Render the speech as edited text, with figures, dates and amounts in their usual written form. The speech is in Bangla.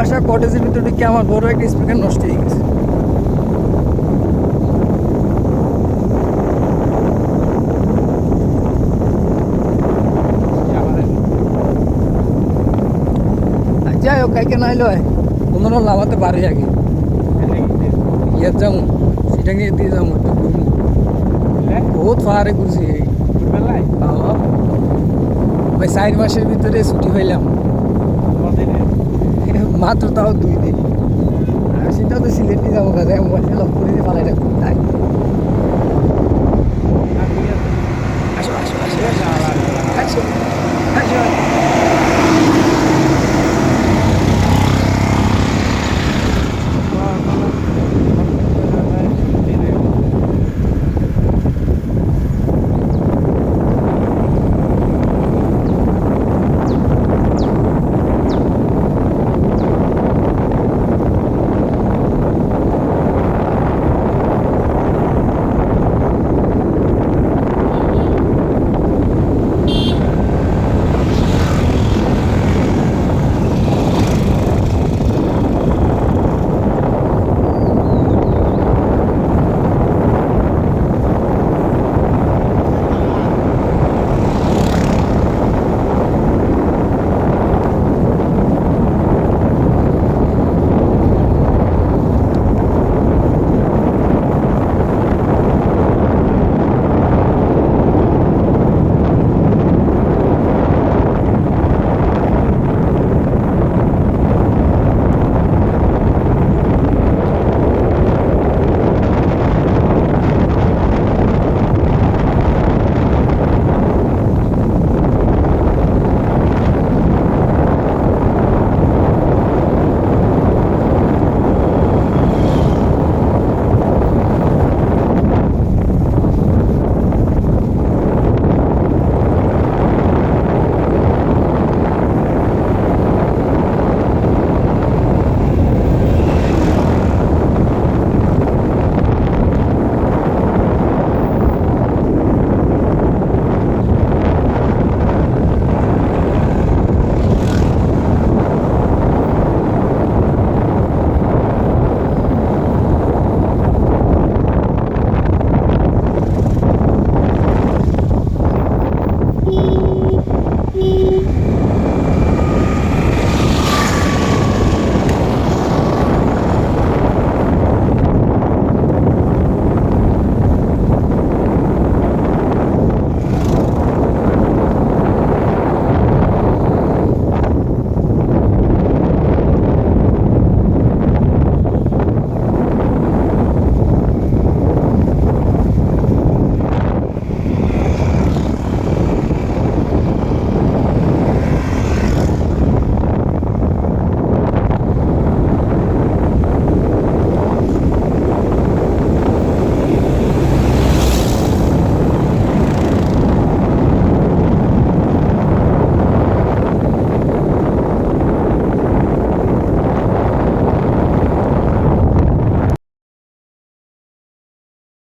বাসা কটেজের ভিতরে ঢুকে আমার বড় একটা স্পিকার নষ্ট হয়ে গেছে। যাই হোক কাইকে নাই লয় কোনো লাভাতে পারে আগে ইয়ার যাবো সেটা নিয়ে দিয়ে যাবো একটু ঘুরবো। বহুত পাহাড়ে ঘুরছি ভাই 4 মাসের ভিতরে ছুটি হইলাম মাত্র, তাও 2 দিন। আর সেটাও তো সিলেটে যাবো কাজে মোবাইল লক করে দিয়ে পালাই রাখবো তাই